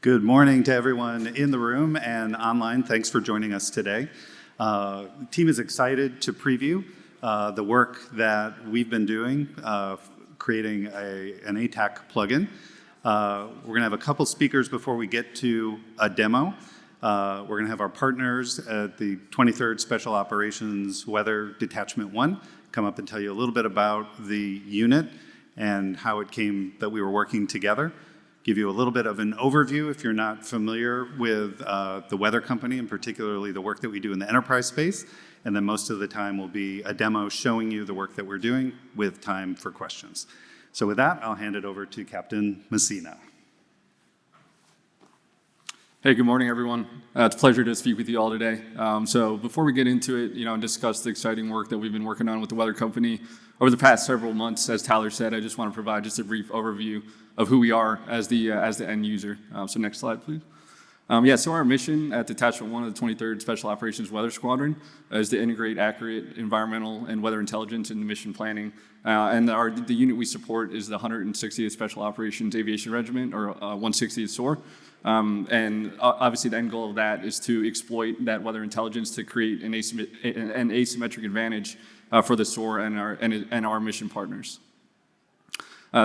Good morning to everyone in the room and online. Thanks for joining us today. The team is excited to preview the work that we've been doing creating an ATAK plugin. We're going to have a couple speakers before we get to a demo. We're going to have our partners at the 23rd Special Operations Weather Detachment 1 come up and tell you a little bit about the unit and how it came that we were working together. Give you a little bit of an overview if you're not familiar with the weather company and particularly the work that we do in the enterprise space. And then most of the time will be a demo showing you the work that we're doing with time for questions. So with that, I'll hand it over to Captain Messina. Hey, good morning, everyone. It's a pleasure to speak with you all today. So before we get into it, and discuss the exciting work that we've been working on with the weather company over the past several months, as Tyler said, I just want to provide just a brief overview of who we are as the end user. So next slide, please. So our mission at Detachment 1 of the 23rd Special Operations Weather Squadron is to integrate accurate environmental and weather intelligence into mission planning. And the unit we support is the 160th Special Operations Aviation Regiment, or 160th SOAR. And obviously the end goal of that is to exploit that weather intelligence to create an asymmetric advantage for the SOAR and our mission partners.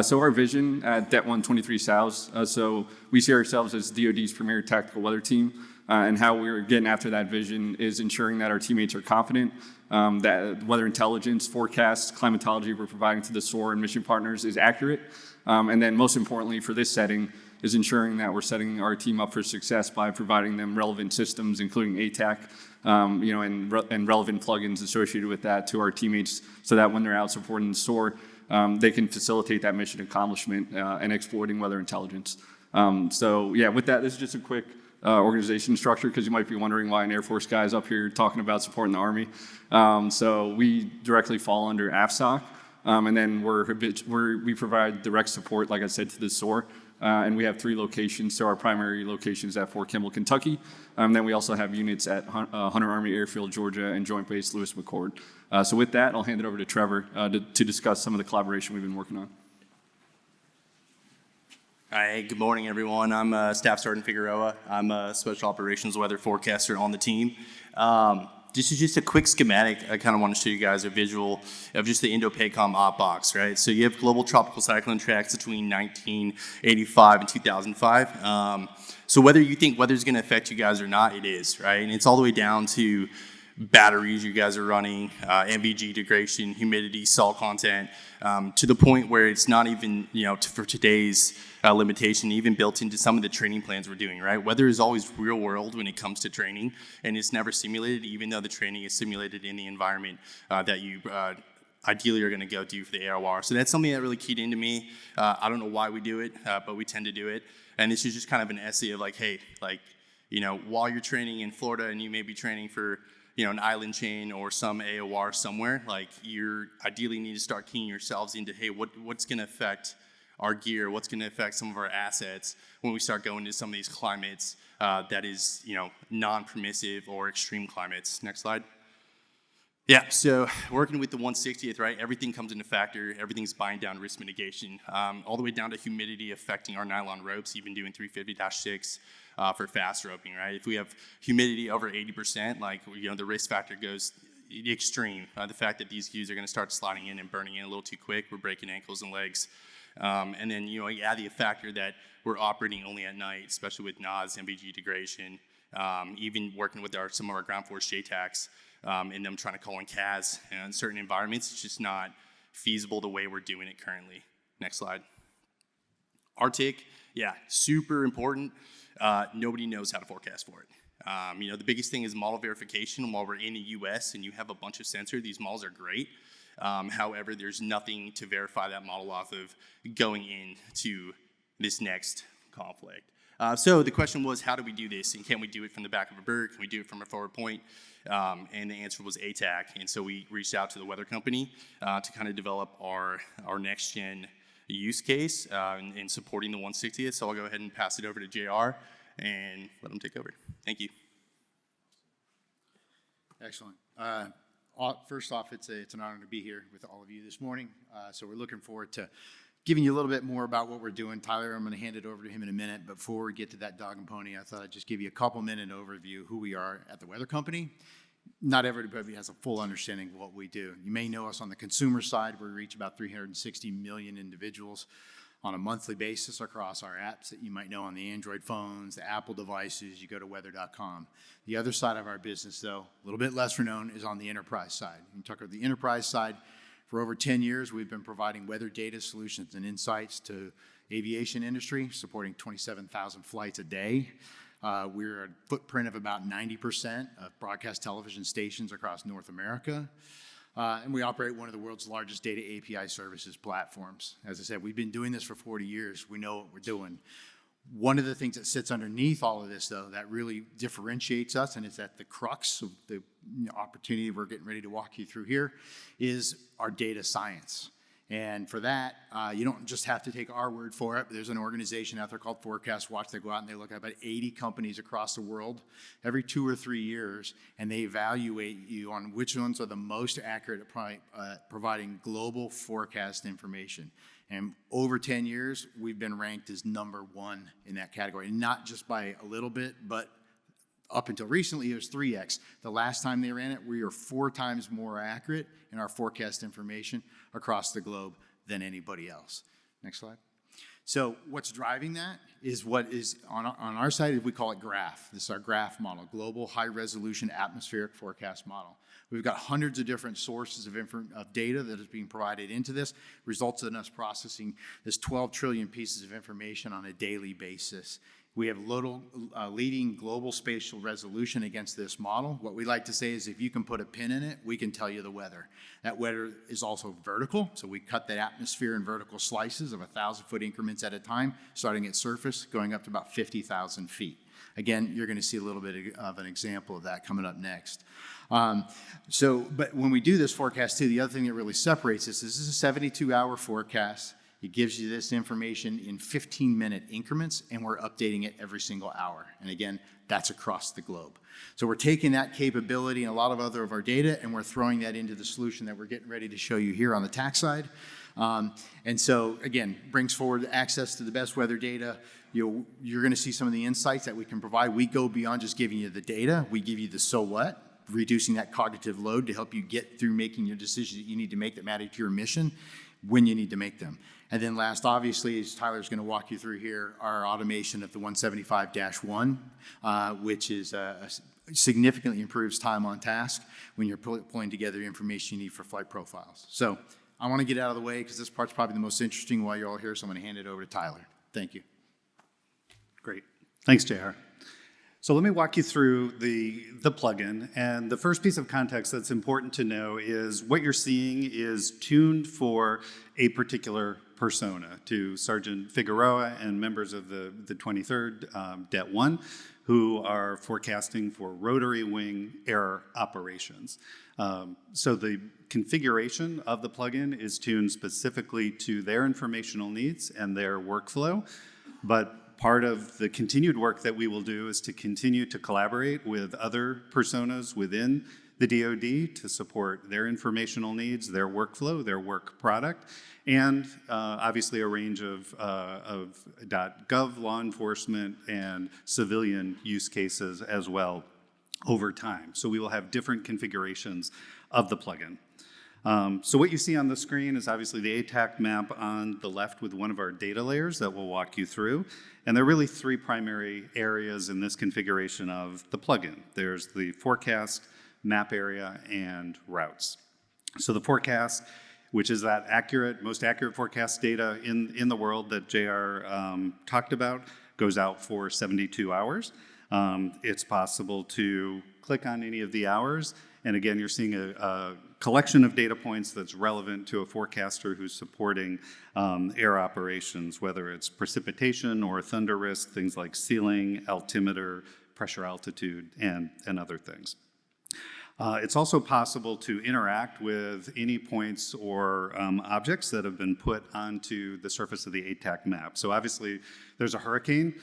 So our vision at Det 123 South, so we see ourselves as DoD's premier tactical weather team, and how we're getting after that vision is ensuring that our teammates are confident that weather intelligence, forecasts, climatology we're providing to the SOAR and mission partners is accurate, and then most importantly for this setting is ensuring that we're setting our team up for success by providing them relevant systems, including ATAK, and relevant plugins associated with that to our teammates, so that when they're out supporting the SOAR, they can facilitate that mission accomplishment and exploiting weather intelligence. With that, this is just a quick organization structure, because you might be wondering why an Air Force guy is up here talking about supporting the Army. So we directly fall under AFSOC, and then we provide direct support, like I said, to the SOAR. And we have 3 locations. So our primary location is at Fort Kimball, Kentucky. Then we also have units at Hunter Army Airfield, Georgia, and Joint Base Lewis McChord. So with that, I'll hand it over to Trevor to discuss some of the collaboration we've been working on. Hi, good morning, everyone. I'm Staff Sergeant Figueroa. I'm a Special Operations Weather Forecaster on the team. This is just a quick schematic. I kind of want to show you guys a visual of just the Indo-PACOM op box, right? So you have global tropical cyclone tracks between 1985 and 2005. So whether you think weather's going to affect you guys or not, it is, right? And it's all the way down to batteries you guys are running, MVG degradation, humidity, salt content, to the point where it's not even, for today's limitation, even built into some of the training plans we're doing, right? Weather is always real world when it comes to training, and it's never simulated, even though the training is simulated in the environment that you ideally are going to go do for the AOR. So that's something that really keyed into me. I don't know why we do it, but we tend to do it. And this is just kind of an essay of like, hey, while you're training in Florida and you may be training for an island chain or some AOR somewhere, you ideally need to start keying yourselves into, hey, what's going to affect our gear, what's going to affect some of our assets when we start going to some of these climates that is, non-permissive or extreme climates. Next slide. Yeah, so working with the 160th, right, everything comes into factor. Everything's buying down risk mitigation, all the way down to humidity affecting our nylon ropes, even doing 350-6 for fast roping, right? If we have humidity over 80%, the risk factor goes extreme. The fact that these gears are going to start sliding in and burning in a little too quick, we're breaking ankles and legs. And then, you add the factor that we're operating only at night, especially with NOS, MVG degradation, even working with some of our ground force JTACs, and them trying to call in CAS in certain environments. It's just not feasible the way we're doing it currently. Next slide. ATAK, yeah, super important. Nobody knows how to forecast for it. The biggest thing is model verification. While we're in the US and you have a bunch of sensors, these models are great. However, there's nothing to verify that model off of going into this next conflict. So the question was, how do we do this? And can we do it from the back of a bird? Can we do it from a forward point? And the answer was ATAK. And so we reached out to the weather company to kind of develop our next gen use case in supporting the 160th. So I'll go ahead and pass it over to JR and let him take over. Thank you. Excellent. First off, it's an honor to be here with all of you this morning. So we're looking forward to giving you a little bit more about what we're doing. Tyler, I'm going to hand it over to him in a minute. But before we get to that dog and pony, I thought I'd just give you a couple-minute overview of who we are at the Weather Company. Not everybody has a full understanding of what we do. You may know us on the consumer side, where we reach about 360 million individuals on a monthly basis across our apps that you might know on the Android phones, the Apple devices. You go to weather.com. The other side of our business, though, a little bit lesser known, is on the enterprise side. You talk about the enterprise side. For over 10 years, we've been providing weather data solutions and insights to aviation industry, supporting 27,000 flights a day. We're a footprint of about 90% of broadcast television stations across North America. And we operate one of the world's largest data API services platforms. As I said, we've been doing this for 40 years. We know what we're doing. One of the things that sits underneath all of this, though, that really differentiates us, and it's at the crux of the opportunity we're getting ready to walk you through here, is our data science. And for that, you don't just have to take our word for it. There's an organization out there called Forecast Watch. They go out and they look at about 80 companies across the world every 2 or 3 years, and they evaluate you on which ones are the most accurate at providing global forecast information. And over 10 years, we've been ranked as #1 in that category, not just by a little bit, but up until recently, it was 3x. The last time they ran it, we are 4 times more accurate in our forecast information across the globe than anybody else. Next slide. So what's driving that is what is on our side, we call it GRAPH. This is our GRAPH model, Global High Resolution Atmospheric Forecast Model. We've got hundreds of different sources of data that is being provided into this, results in us processing this 12 trillion pieces of information on a daily basis. We have leading global spatial resolution against this model. What we like to say is if you can put a pin in it, we can tell you the weather. That weather is also vertical, so we cut that atmosphere in vertical slices of 1,000-foot increments at a time, starting at surface, going up to about 50,000 feet. Again, you're going to see a little bit of an example of that coming up next. But when we do this forecast too, the other thing that really separates this is a 72-hour forecast. It gives you this information in 15-minute increments, and we're updating it every single hour. And again, that's across the globe. So we're taking that capability and a lot of other of our data, and we're throwing that into the solution that we're getting ready to show you here on the TAK side. And so, again, brings forward access to the best weather data. You're going to see some of the insights that we can provide. We go beyond just giving you the data. We give you the so what, reducing that cognitive load to help you get through making your decisions that you need to make that matter to your mission when you need to make them. And then last, obviously, as Tyler's going to walk you through here, our automation of the 175-1, which is significantly improves time on task when you're pulling together information you need for flight profiles. So I want to get out of the way because this part's probably the most interesting while you're all here, so I'm going to hand it over to Tyler. Thank you. Great. Thanks, JR. So let me walk you through the plugin. And the first piece of context that's important to know is what you're seeing is tuned for a particular persona, to Sergeant Figueroa and members of the 23rd Det 1, who are forecasting for rotary wing air operations. So the configuration of the plugin is tuned specifically to their informational needs and their workflow, but part of the continued work that we will do is to continue to collaborate with other personas within the DoD to support their informational needs, their workflow, their work product, and obviously a range of .gov law enforcement and civilian use cases as well over time. So we will have different configurations of the plugin. So what you see on the screen is obviously the ATAK map on the left with one of our data layers that we'll walk you through. And there are really 3 primary areas in this configuration of the plugin. There's the forecast, map area, and routes. So the forecast, which is that most accurate forecast data in the world that JR talked about, goes out for 72 hours. It's possible to click on any of the hours, and again, you're seeing a collection of data points that's relevant to a forecaster who's supporting air operations, whether it's precipitation or thunder risk, things like ceiling, altimeter, pressure altitude, and other things. It's also possible to interact with any points or objects that have been put onto the surface of the ATAK map. So obviously, there's a hurricane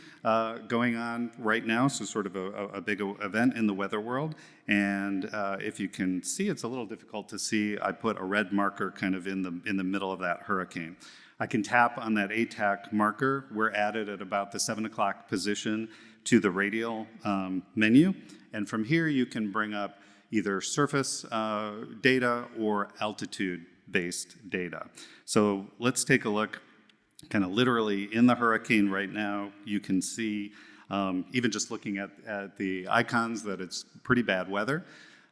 going on right now, so sort of a big event in the weather world. And if you can see, it's a little difficult to see. I put a red marker kind of in the middle of that hurricane. I can tap on that ATAK marker. We're added at about the 7 o'clock position to the radial menu. And from here, you can bring up either surface data or altitude-based data. So let's take a look kind of literally in the hurricane right now. You can see, even just looking at the icons, that it's pretty bad weather.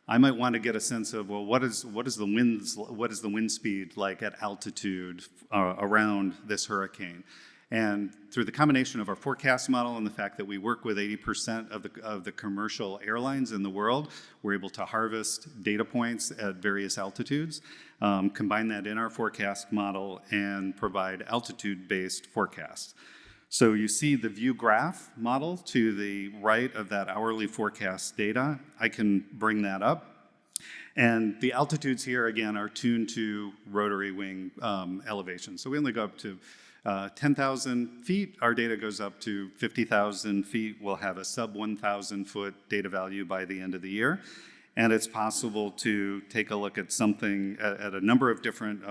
I might want to get a sense of, well, what is the wind speed like at altitude around this hurricane? And through the combination of our forecast model and the fact that we work with 80% of the commercial airlines in the world, we're able to harvest data points at various altitudes, combine that in our forecast model, and provide altitude-based forecasts. So you see the view graph model to the right of that hourly forecast data. I can bring that up. And the altitudes here, again, are tuned to rotary wing elevation. So we only go up to 10,000 feet. Our data goes up to 50,000 feet. We'll have a sub 1,000 foot data value by the end of the year. And it's possible to take a look at something at a number of different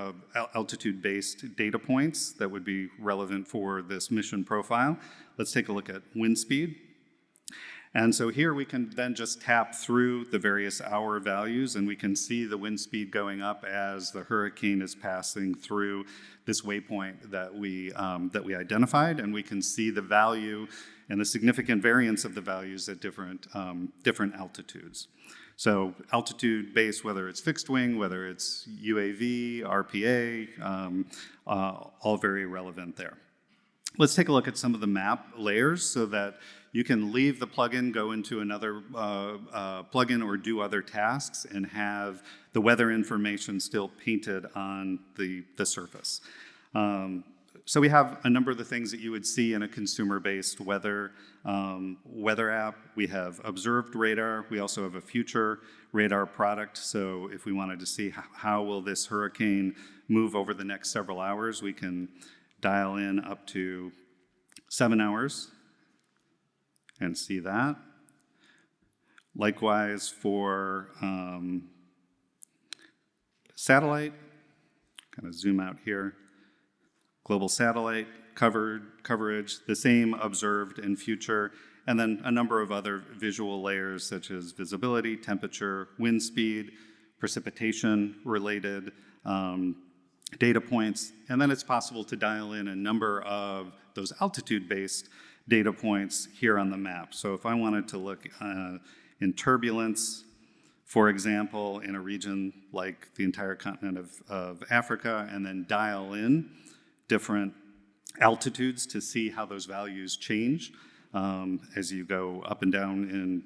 altitude-based data points that would be relevant for this mission profile. Let's take a look at wind speed. And so here we can then just tap through the various hour values, and we can see the wind speed going up as the hurricane is passing through this waypoint that we identified, and we can see the value and the significant variance of the values at different altitudes. So altitude-based, whether it's fixed wing, whether it's UAV, RPA, all very relevant there. Let's take a look at some of the map layers so that you can leave the plugin, go into another plugin, or do other tasks and have the weather information still painted on the surface. So we have a number of the things that you would see in a consumer-based weather app. We have observed radar. We also have a future radar product. So if we wanted to see how will this hurricane move over the next several hours, we can dial in up to 7 hours and see that. Likewise for satellite, kind of zoom out here. Global satellite coverage, the same observed and future, and then a number of other visual layers such as visibility, temperature, wind speed, precipitation related data points. And then it's possible to dial in a number of those altitude-based data points here on the map. So if I wanted to look in turbulence, for example, in a region like the entire continent of Africa, and then dial in different altitudes to see how those values change as you go up and down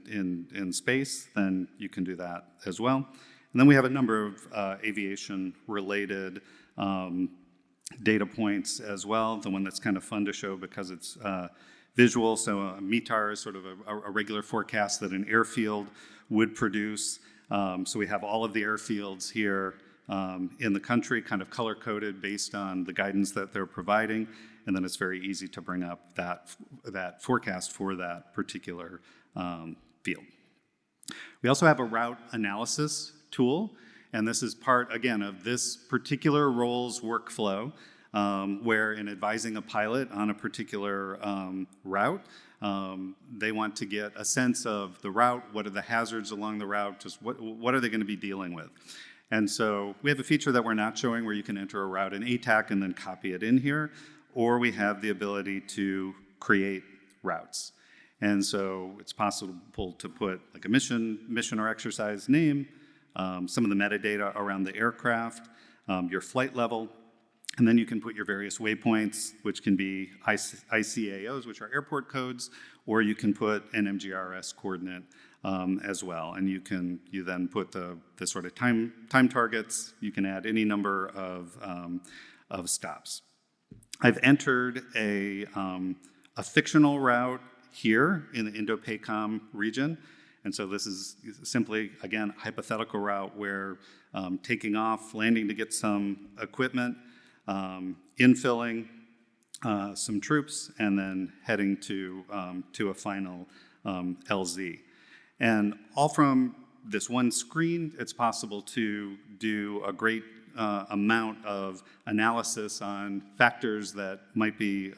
in space, then you can do that as well. And then we have a number of aviation-related data points as well. The one that's kind of fun to show because it's visual. So a METAR is sort of a regular forecast that an airfield would produce. So we have all of the airfields here in the country, kind of color-coded based on the guidance that they're providing, and then it's very easy to bring up that forecast for that particular field. We also have a route analysis tool, and this is part, again, of this particular role's workflow, where in advising a pilot on a particular route, they want to get a sense of the route, what are the hazards along the route, just what are they going to be dealing with. And so we have a feature that we're not showing where you can enter a route in ATAK and then copy it in here, or we have the ability to create routes. And so it's possible to put like a mission or exercise name, some of the metadata around the aircraft, your flight level, and then you can put your various waypoints, which can be ICAOs, which are airport codes, or you can put an MGRS coordinate as well. And you then put the sort of time targets. You can add any number of stops. I've entered a fictional route here in the Indo-PACOM region, And so this is simply, again, a hypothetical route where taking off, landing to get some equipment, infilling some troops, and then heading to a final LZ. And all from this one screen, it's possible to do a great amount of analysis on factors that might be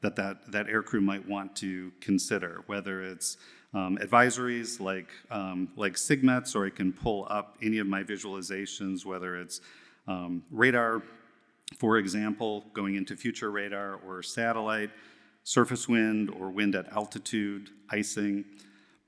that aircrew might want to consider, whether it's advisories like SIGMETs, or I can pull up any of my visualizations, whether it's radar, for example, going into future radar, or satellite, surface wind, or wind at altitude, icing.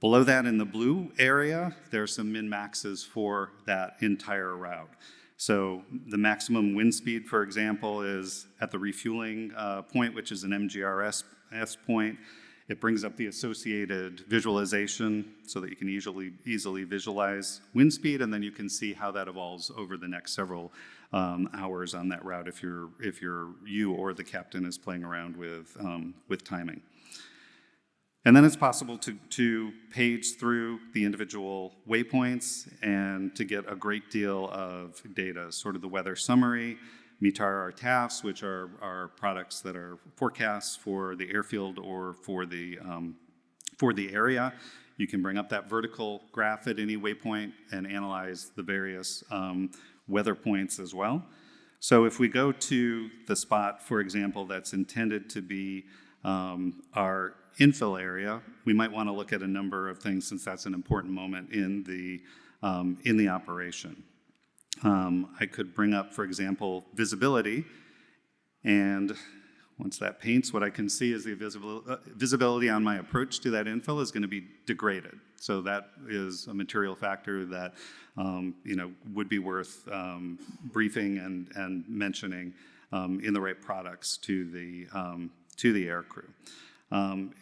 Below that in the blue area, there are some min-maxes for that entire route. So the maximum wind speed, for example, is at the refueling point, which is an MGRS point. It brings up the associated visualization so that you can easily visualize wind speed, and then you can see how that evolves over the next several hours on that route if you or the captain is playing around with timing. And then it's possible to page through the individual waypoints and to get a great deal of data, sort of the weather summary, METAR TAFs, which are products that are forecasts for the airfield or for the area. You can bring up that vertical graph at any waypoint and analyze the various weather points as well. So if we go to the spot, for example, that's intended to be our infill area, we might want to look at a number of things since that's an important moment in the operation. I could bring up, for example, visibility, and once that paints, what I can see is the visibility on my approach to that infill is going to be degraded. So that is a material factor that would be worth briefing and mentioning in the right products to the aircrew.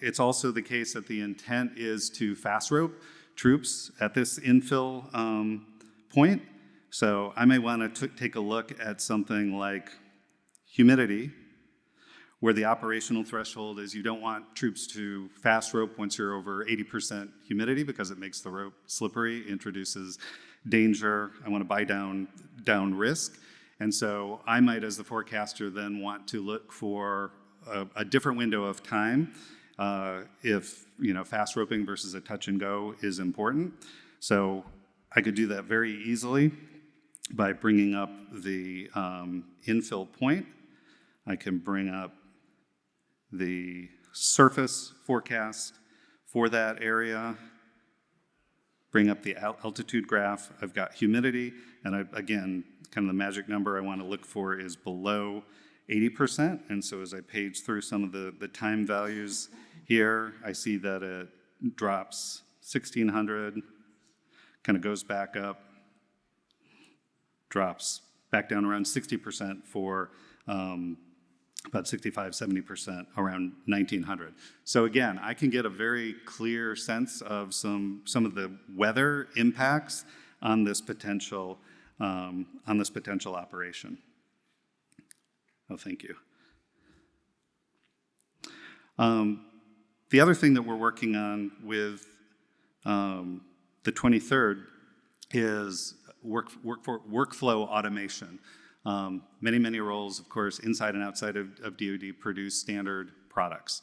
It's also the case that the intent is to fast rope troops at this infill point. So I may want to take a look at something like humidity, where the operational threshold is you don't want troops to fast rope once you're over 80% humidity because it makes the rope slippery, introduces danger. I want to buy down risk. And so I might, as the forecaster, then want to look for a different window of time if fast roping versus a touch and go is important. So I could do that very easily by bringing up the infill point. I can bring up the surface forecast for that area, bring up the altitude graph. I've got humidity, and again, kind of the magic number I want to look for is below 80%. And so as I page through some of the time values here, I see that it drops 1600, kind of goes back up, drops back down around 60% for about 65, 70% around 1900. So again, I can get a very clear sense of some of the weather impacts on this potential operation. Oh, thank you. The other thing that we're working on with the 23rd is workflow automation. Many roles, of course, inside and outside of DoD produce standard products.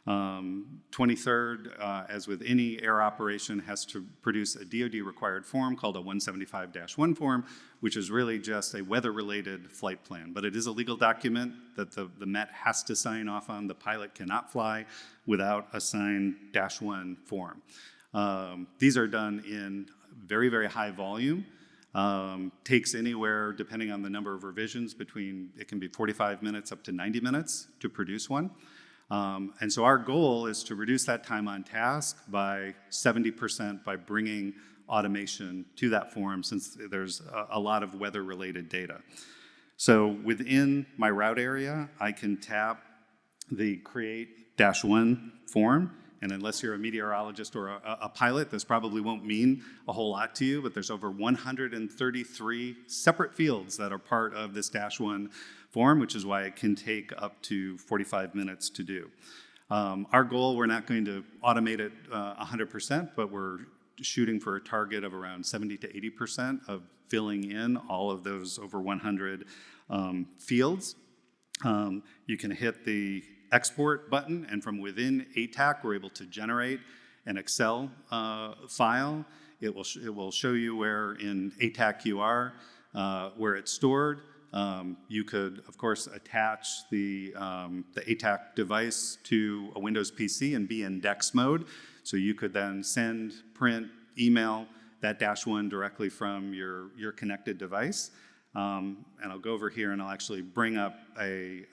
23rd, as with any air operation, has to produce a DoD-required form called a 175-1 form, which is really just a weather-related flight plan. But it is a legal document that the Met has to sign off on. The pilot cannot fly without a signed -1 form. These are done in very high volume. Takes anywhere, depending on the number of revisions, it can be 45 minutes up to 90 minutes to produce one. And so our goal is to reduce that time on task by 70% by bringing automation to that form, since there's a lot of weather-related data. So within my route area, I can tap the Create -1 form. And unless you're a meteorologist or a pilot, this probably won't mean a whole lot to you, but there's over 133 separate fields that are part of this -1 form, which is why it can take up to 45 minutes to do. Our goal, we're not going to automate it 100%, but we're shooting for a target of around 70 to 80% of filling in all of those over 100 fields. You can hit the export button, and from within ATAK, we're able to generate an Excel file. It will show you where in ATAK you are, where it's stored. You could, of course, attach the ATAK device to a Windows PC and be in DEX mode. So you could then send, print, email that -1 directly from your connected device. And I'll go over here and I'll actually bring up a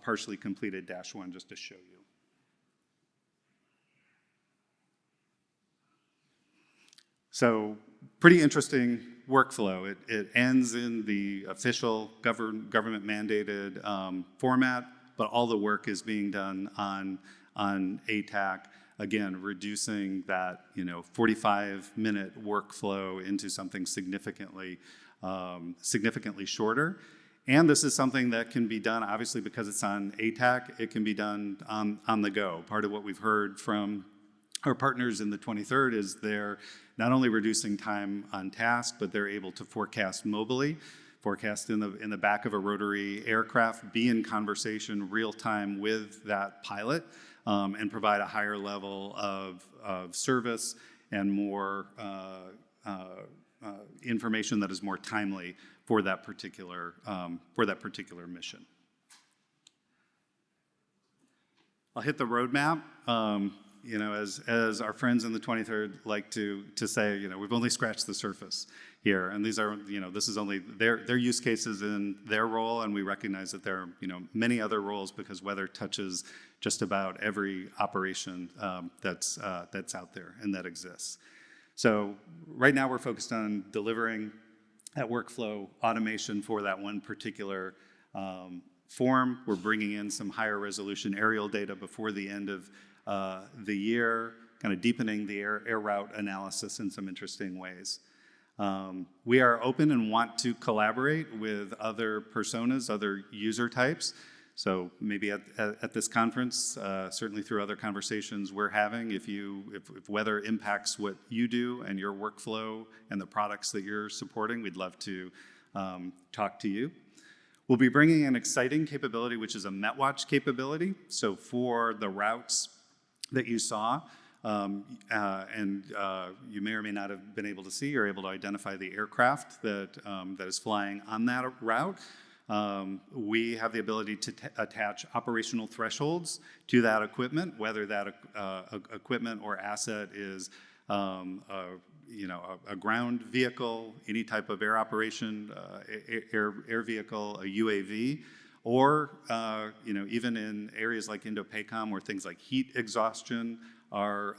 partially completed -1 just to show you. So pretty interesting workflow. It ends in the official government mandated format, but all the work is being done on ATAK. Again, reducing that 45-minute workflow into something significantly shorter. And this is something that can be done, obviously, because it's on ATAK, it can be done on the go. Part of what we've heard from our partners in the 23rd is they're not only reducing time on task, but they're able to forecast mobily, forecast in the back of a rotary aircraft, be in conversation real time with that pilot, and provide a higher level of service and more information that is more timely for that particular mission. I'll hit the roadmap. As our friends in the 23rd like to say, we've only scratched the surface here, and these are, this is only their use cases in their role, and we recognize that there are, many other roles because weather touches just about every operation that's out there and that exists. So right now we're focused on delivering that workflow automation for that one particular form. We're bringing in some higher resolution aerial data before the end of the year, kind of deepening the air route analysis in some interesting ways. We are open and want to collaborate with other personas, other user types. So maybe at this conference, certainly through other conversations we're having, if weather impacts what you do and your workflow and the products that you're supporting, we'd love to talk to you. We'll be bringing an exciting capability, which is a MetWatch capability. So for the routes that you saw, and you may or may not have been able to see, you're able to identify the aircraft that is flying on that route. We have the ability to attach operational thresholds to that equipment, whether that equipment or asset is a ground vehicle, any type of air operation, air vehicle, a UAV, or even in areas like Indo-PACOM where things like heat exhaustion are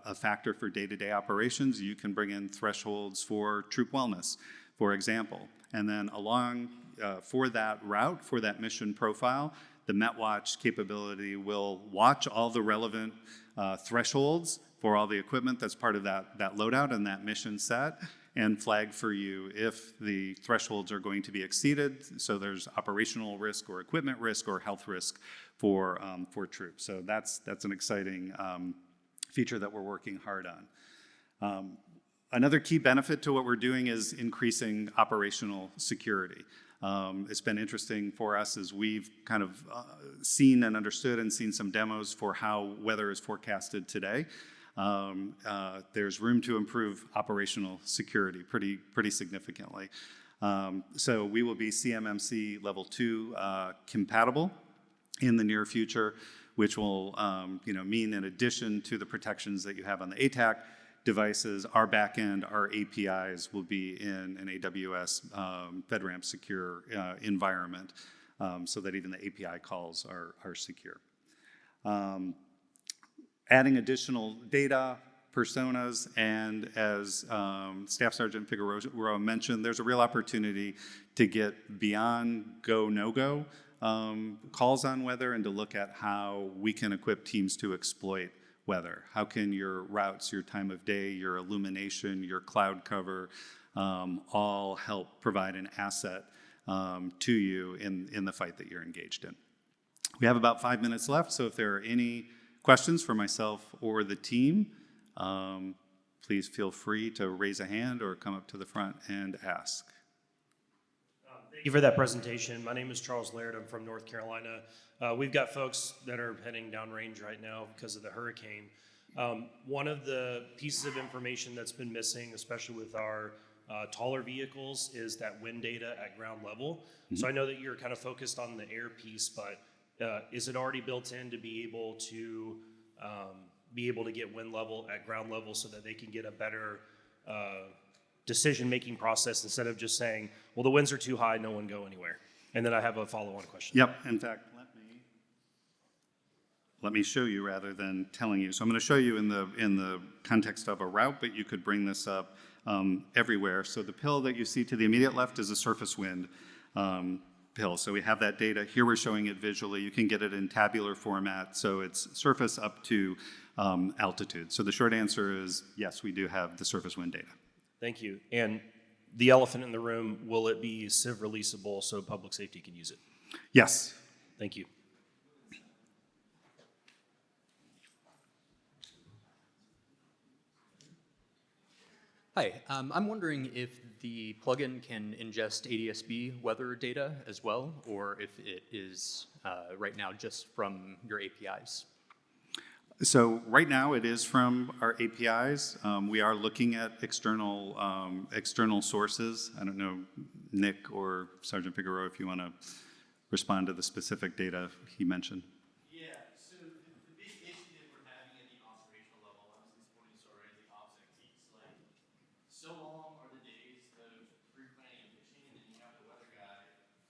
a factor for day-to-day operations, you can bring in thresholds for troop wellness, for example. And then along for that route, for that mission profile, the MetWatch capability will watch all the relevant thresholds for all the equipment that's part of that loadout and that mission set, and flag for you if the thresholds are going to be exceeded. So there's operational risk or equipment risk or health risk for troops. So that's an exciting feature that we're working hard on. Another key benefit to what we're doing is increasing operational security. It's been interesting for us as we've kind of seen and understood and seen some demos for how weather is forecasted today. There's room to improve operational security pretty significantly. So we will be CMMC level 2 compatible in the near future, which will mean in addition to the protections that you have on the ATAK devices, our backend, our APIs will be in an AWS FedRAMP secure environment, so that even the API calls are secure. Adding additional data, personas, and as Staff Sergeant Figueroa mentioned, there's a real opportunity to get beyond go, no-go calls on weather and to look at how we can equip teams to exploit weather. How can your routes, your time of day, your illumination, your cloud cover, all help provide an asset to you in the fight that you're engaged in? We have about 5 minutes left, so if there are any questions for myself or the team, please feel free to raise a hand or come up to the front and ask. Thank you for that presentation. My name is Charles Laird. I'm from North Carolina. We've got folks that are heading downrange right now because of the hurricane. One of the pieces of information that's been missing, especially with our taller vehicles, is that wind data at ground level. So I know that you're kind of focused on the air piece, but is it already built in to be able to get wind level at ground level so that they can get a better decision-making process instead of just saying, well, the winds are too high, no one go anywhere? And then I have a follow-on question. Yep, in fact, let me show you rather than telling you. So I'm going to show you in the context of a route, but you could bring this up everywhere. So the pill that you see to the immediate left is a surface wind pill. So we have that data. Here we're showing it visually. You can get it in tabular format. So it's surface up to altitude. So the short answer is yes, we do have the surface wind data. Thank you. And the elephant in the room, will it be CIV releasable so public safety can use it? Yes. Thank you. Hi, I'm wondering if the plugin can ingest ADS-B weather data as well, or if it is right now just from your APIs. So right now it is from our APIs. We are looking at external sources. I don't know, Nick or Sergeant Figueroa, if you want to respond to the specific data he mentioned. Yeah, so the big issue that we're having at the observational level, obviously supporting the story, is the ATAK-Civ. Like, so long are the days of pre-planning and fishing, and then you have the weather guy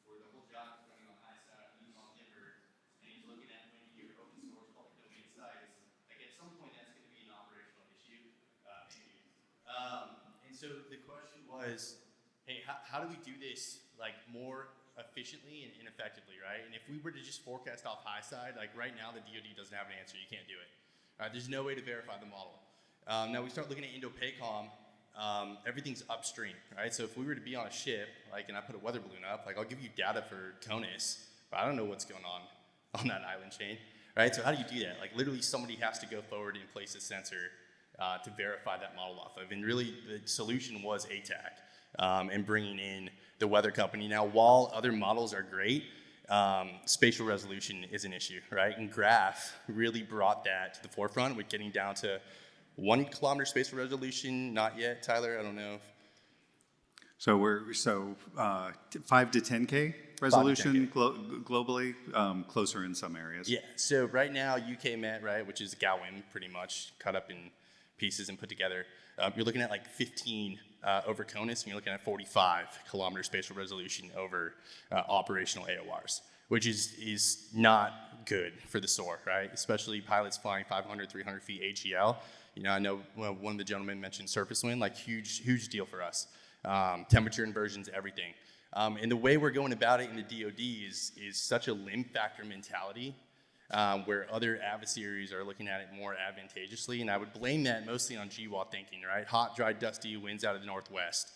where the whole job is running on high side, he's on timber, and he's looking at windy or open source public domain sites. Like, at some point, that's going to be an operational issue. Thank you. And so the question was, hey, how do we do this like more efficiently and effectively, right? And if we were to just forecast off high side, like right now the DoD doesn't have an answer. You can't do it. There's no way to verify the model. Now we start looking at Indo-PACOM, everything's upstream, right? So if we were to be on a ship, like, and I put a weather balloon up, like I'll give you data for CONUS, but I don't know what's going on that island chain, right? So how do you do that? Like literally somebody has to go forward and place a sensor to verify that model off of. And really the solution was ATAK and bringing in the weather company. Now, while other models are great, spatial resolution is an issue, right? And Graph really brought that to the forefront with getting down to 1 kilometer spatial resolution. Not yet, Tyler, I don't know. So we're 5 to 10K resolution globally, closer in some areas. Yeah, so right now UK Met, right, which is GAWIM pretty much cut up in pieces and put together. You're looking at like 15 over CONUS, and you're looking at 45 kilometer spatial resolution over operational AORs, which is not good for the SOAR, right? Especially pilots flying 500, 300 feet AGL. You know, I know one of the gentlemen mentioned surface wind, like huge deal for us. Temperature inversions, everything. And the way we're going about it in the DoD is such a limb factor mentality, where other adversaries are looking at it more advantageously. And I would blame that mostly on GWAT thinking, right? Hot, dry, dusty winds out of the northwest.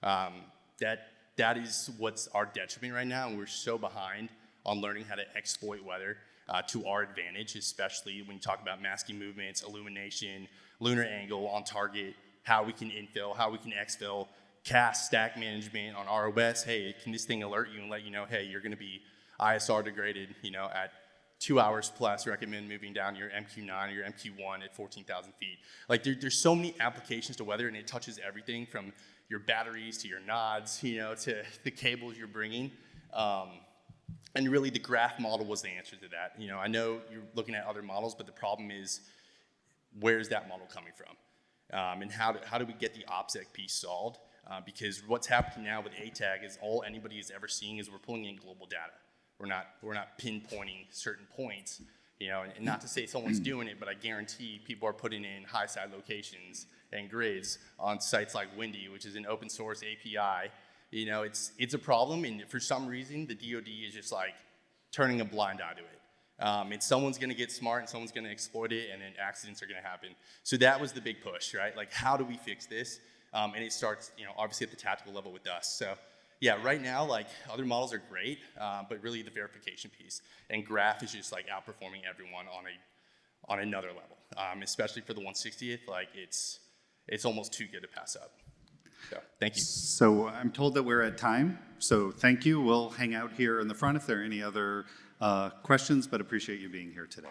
That is what's our detriment right now, and we're so behind on learning how to exploit weather to our advantage, especially when you talk about masking movements, illumination, lunar angle on target, how we can infill, how we can exfil, cast stack management on ROS. Hey, can this thing alert you and let you know, hey, you're going to be ISR degraded, you know, at 2 hours plus, recommend moving down your MQ9 or your MQ1 at 14,000 feet. Like there's so many applications to weather, and it touches everything from your batteries to your nods, you know, to the cables you're bringing. And really the graph model was the answer to that. You know, I know you're looking at other models, but the problem is, where's that model coming from? And how do we get the OPSEC piece solved? Because what's happening now with ATAK is all anybody is ever seeing is we're pulling in global data. We're not pinpointing certain points, you know, and not to say someone's doing it, but I guarantee people are putting in high side locations and grids on sites like Windy, which is an open source API. You know, it's a problem, and for some reason the DoD is just like turning a blind eye to it. And someone's going to get smart and someone's going to exploit it, and then accidents are going to happen. So that was the big push, right? Like, how do we fix this? And it starts, you know, obviously at the tactical level with us. So yeah, right now, like, other models are great, but really the verification piece. And Graph is just like outperforming everyone on another level, especially for the 160th. Like, it's almost too good to pass up. So thank you. So I'm told that we're at time, so thank you. We'll hang out here in the front if there are any other questions, but appreciate you being here today.